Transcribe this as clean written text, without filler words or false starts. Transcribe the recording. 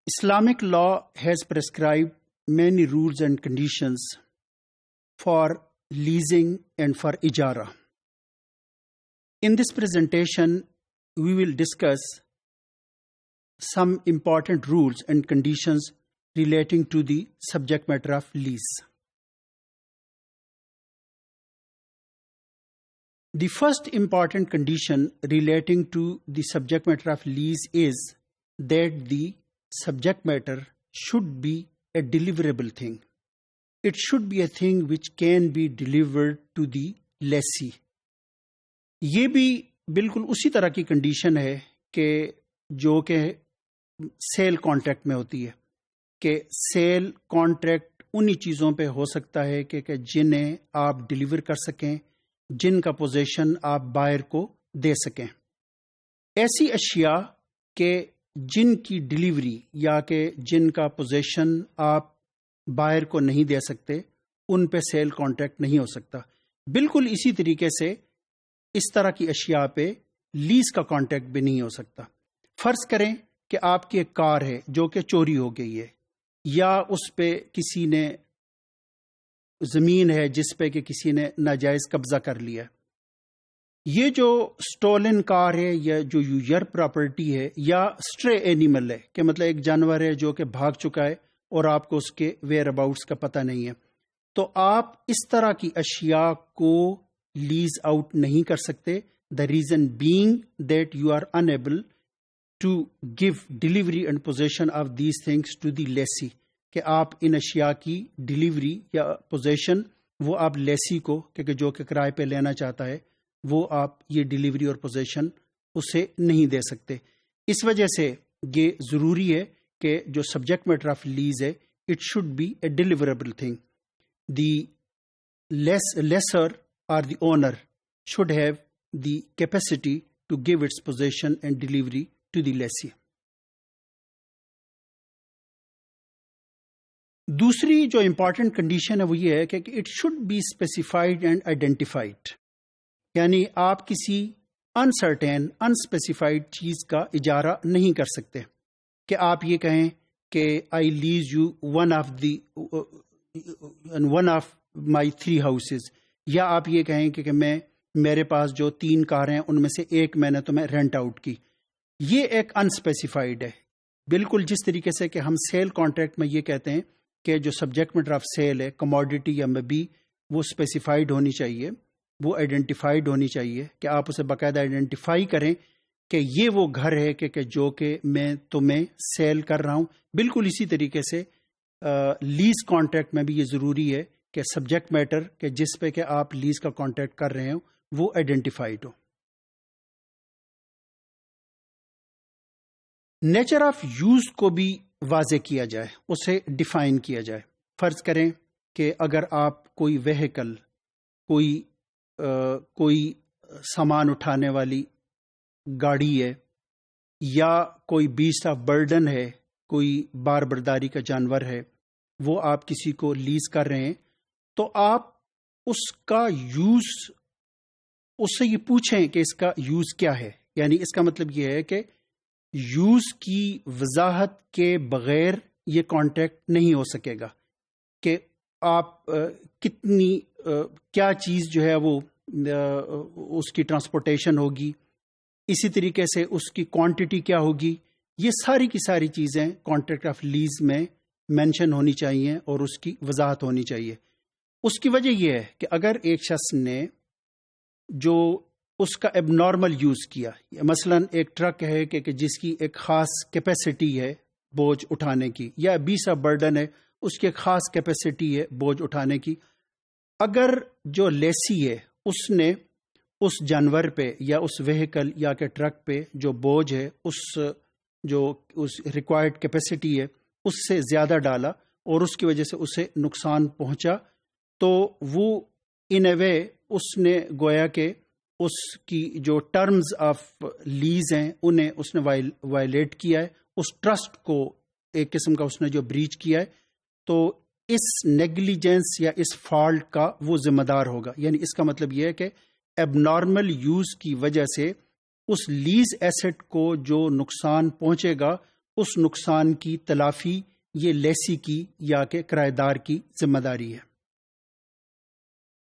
Islamic law has prescribed many rules and conditions for leasing and for ijara. In this presentation, we will discuss some important rules and conditions relating to the subject matter of lease. The first important condition relating to the subject matter of lease is that the subject matter should be a deliverable thing. It should be a thing which can be delivered to the lessee. یہ بھی بالکل اسی طرح کی condition ہے کہ جو کہ سیل کانٹریکٹ میں ہوتی ہے کہ سیل کانٹریکٹ انہی چیزوں پہ ہو سکتا ہے کہ جنہیں آپ ڈلیور کر سکیں، جن کا پوزیشن آپ بائر کو دے سکیں. ایسی اشیاء کہ جن کی ڈلیوری یا کہ جن کا پوزیشن آپ بائر کو نہیں دے سکتے، ان پہ سیل کانٹریکٹ نہیں ہو سکتا. بالکل اسی طریقے سے اس طرح کی اشیاء پہ لیز کا کانٹریکٹ بھی نہیں ہو سکتا. فرض کریں کہ آپ کی ایک کار ہے جو کہ چوری ہو گئی ہے، یا اس پہ کسی نے زمین ہے جس پہ کہ کسی نے ناجائز قبضہ کر لیا. یہ جو سٹولن کار ہے یا جو یور پراپرٹی ہے یا اسٹرے اینیمل ہے کہ مطلب ایک جانور ہے جو کہ بھاگ چکا ہے اور آپ کو اس کے ویئر اباؤٹس کا پتہ نہیں ہے، تو آپ اس طرح کی اشیاء کو لیز آؤٹ نہیں کر سکتے. The reason being that you are unable to give delivery and position of these things to the لیسی، کہ آپ ان اشیاء کی ڈلیوری یا پوزیشن وہ آپ لیسی کو کہ جو کہ کرائے پہ لینا چاہتا ہے وہ آپ یہ ڈلیوری اور پوزیشن اسے نہیں دے سکتے. اس وجہ سے یہ ضروری ہے کہ جو سبجیکٹ میٹر آف لیز ہے it should be a deliverable thing. The lessor or the owner should have the capacity to give its possession and delivery to the lessee. دوسری جو امپورٹنٹ کنڈیشن ہے وہ یہ ہے کہ it should be specified and identified. یعنی آپ کسی uncertain, unspecified چیز کا اجارہ نہیں کر سکتے کہ آپ یہ کہیں کہ I lease you one of my 3 houses، یا آپ یہ کہیں کہ میں میرے پاس جو 3 کاریں ہیں ان میں سے ایک میں نے تمہیں رینٹ آؤٹ کی. یہ ایک انسپیسیفائڈ ہے، بالکل جس طریقے سے کہ ہم سیل کانٹریکٹ میں یہ کہتے ہیں کہ جو سبجیکٹ میٹر آف سیل ہے، کموڈٹی یا مبی، وہ اسپیسیفائڈ ہونی چاہیے، وہ آئیڈینٹیفائڈ ہونی چاہیے کہ آپ اسے باقاعدہ آئیڈینٹیفائی کریں کہ یہ وہ گھر ہے کہ جو کہ میں تمہیں سیل کر رہا ہوں. بالکل اسی طریقے سے لیز کانٹریکٹ میں بھی یہ ضروری ہے کہ سبجیکٹ میٹر کہ جس پہ کہ آپ لیز کا کانٹریکٹ کر رہے ہو وہ identified who. Nature of use کو بھی واضح کیا جائے، اسے ڈیفائن کیا جائے. فرض کریں کہ اگر آپ کوئی وہیکل، کوئی سامان اٹھانے والی گاڑی ہے یا کوئی بیسٹ آف برڈن ہے، کوئی بار برداری کا جانور ہے، وہ آپ کسی کو لیز کر رہے ہیں، تو آپ اس کا یوز اس سے یہ پوچھیں کہ اس کا یوز کیا ہے. یعنی اس کا مطلب یہ ہے کہ یوز کی وضاحت کے بغیر یہ کانٹریکٹ نہیں ہو سکے گا کہ آپ کتنی کیا چیز جو ہے وہ اس کی ٹرانسپورٹیشن ہوگی، اسی طریقے سے اس کی کوانٹٹی کیا ہوگی. یہ ساری کی ساری چیزیں کانٹریکٹ آف لیز میں مینشن ہونی چاہیے اور اس کی وضاحت ہونی چاہیے. اس کی وجہ یہ ہے کہ اگر ایک شخص نے جو اس کا اب نارمل یوز کیا، مثلا ایک ٹرک ہے کہ جس کی ایک خاص کیپیسٹی ہے بوجھ اٹھانے کی، یا بیس آف برڈن ہے اس کی ایک خاص کیپیسٹی ہے بوجھ اٹھانے کی، اگر جو لیسی ہے اس نے اس جانور پہ یا اس وہیکل یا کہ ٹرک پہ جو بوجھ ہے اس ریکوائرڈ کیپیسٹی ہے اس سے زیادہ ڈالا اور اس کی وجہ سے اسے نقصان پہنچا، تو وہ ان اے وے اس نے گویا کہ اس کی جو ٹرمز آف لیز ہیں انہیں اس نے وائلیٹ کیا ہے، اس ٹرسٹ کو ایک قسم کا اس نے جو بریچ کیا ہے، تو اس نیگلیجنس یا اس فالٹ کا وہ ذمہ دار ہوگا. یعنی اس کا مطلب یہ ہے کہ اب نارمل یوز کی وجہ سے اس لیز ایسٹ کو جو نقصان پہنچے گا اس نقصان کی تلافی یہ لیسی کی یا کہ کرایہ دار کی ذمہ داری ہے۔